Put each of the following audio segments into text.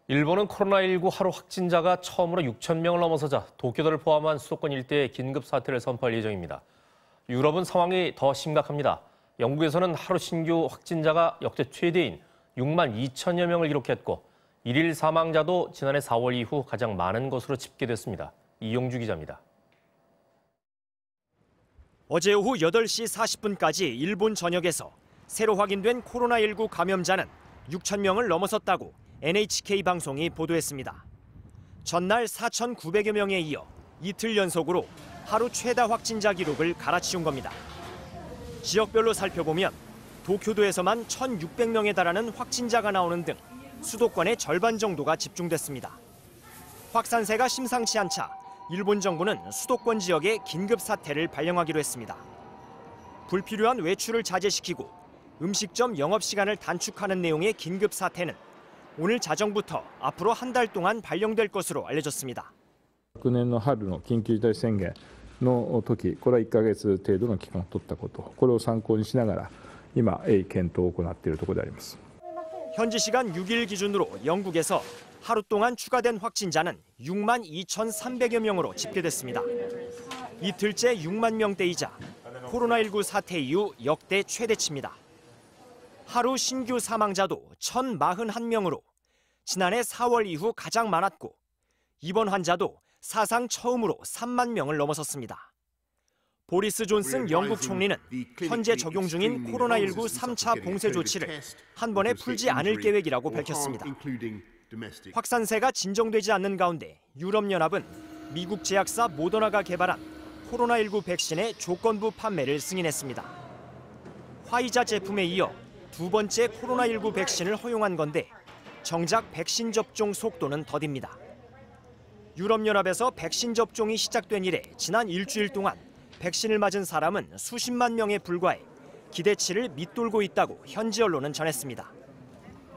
일본은 코로나19 하루 확진자가 처음으로 6천 명을 넘어서자 도쿄도를 포함한 수도권 일대에 긴급 사태를 선포할 예정입니다. 유럽은 상황이 더 심각합니다. 영국에서는 하루 신규 확진자가 역대 최대인 6만 2천여 명을 기록했고 일일 사망자도 지난해 4월 이후 가장 많은 것으로 집계됐습니다. 이용주 기자입니다. 어제 오후 8시 40분까지 일본 전역에서 새로 확인된 코로나19 감염자는 6천 명을 넘어섰다고 NHK 방송이 보도했습니다. 전날 4,900여 명에 이어 이틀 연속으로 하루 최다 확진자 기록을 갈아치운 겁니다. 지역별로 살펴보면 도쿄도에서만 1,600명에 달하는 확진자가 나오는 등 수도권의 절반 정도가 집중됐습니다. 확산세가 심상치 않자 일본 정부는 수도권 지역에 긴급 사태를 발령하기로 했습니다. 불필요한 외출을 자제시키고 음식점 영업시간을 단축하는 내용의 긴급 사태는 오늘 자정부터 앞으로 한 달 동안 발령될 것으로 알려졌습니다. 昨年の春の緊急事態宣言の時、これは1ヶ月程度の期間を取ったこと、これを参考にしながら今検討を行っているところであります。 현지 시간 6일 기준으로 영국에서 하루 동안 추가된 확진자는 6만 2,300여 명으로 집계됐습니다. 이틀째 6만 명대이자 코로나19 사태 이후 역대 최대치입니다. 하루 신규 사망자도 1,041명으로 지난해 4월 이후 가장 많았고 입원 환자도 사상 처음으로 3만 명을 넘어섰습니다. 보리스 존슨 영국 총리는 현재 적용 중인 코로나19 3차 봉쇄 조치를 한 번에 풀지 않을 계획이라고 밝혔습니다. 확산세가 진정되지 않는 가운데 유럽연합은 미국 제약사 모더나가 개발한 코로나19 백신의 조건부 판매를 승인했습니다. 화이자 제품에 이어 두 번째 코로나19 백신을 허용한 건데 정작 백신 접종 속도는 더딥니다. 유럽연합에서 백신 접종이 시작된 이래 지난 일주일 동안 백신을 맞은 사람은 수십만 명에 불과해 기대치를 밑돌고 있다고 현지 언론은 전했습니다.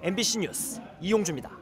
MBC 뉴스 이용주입니다.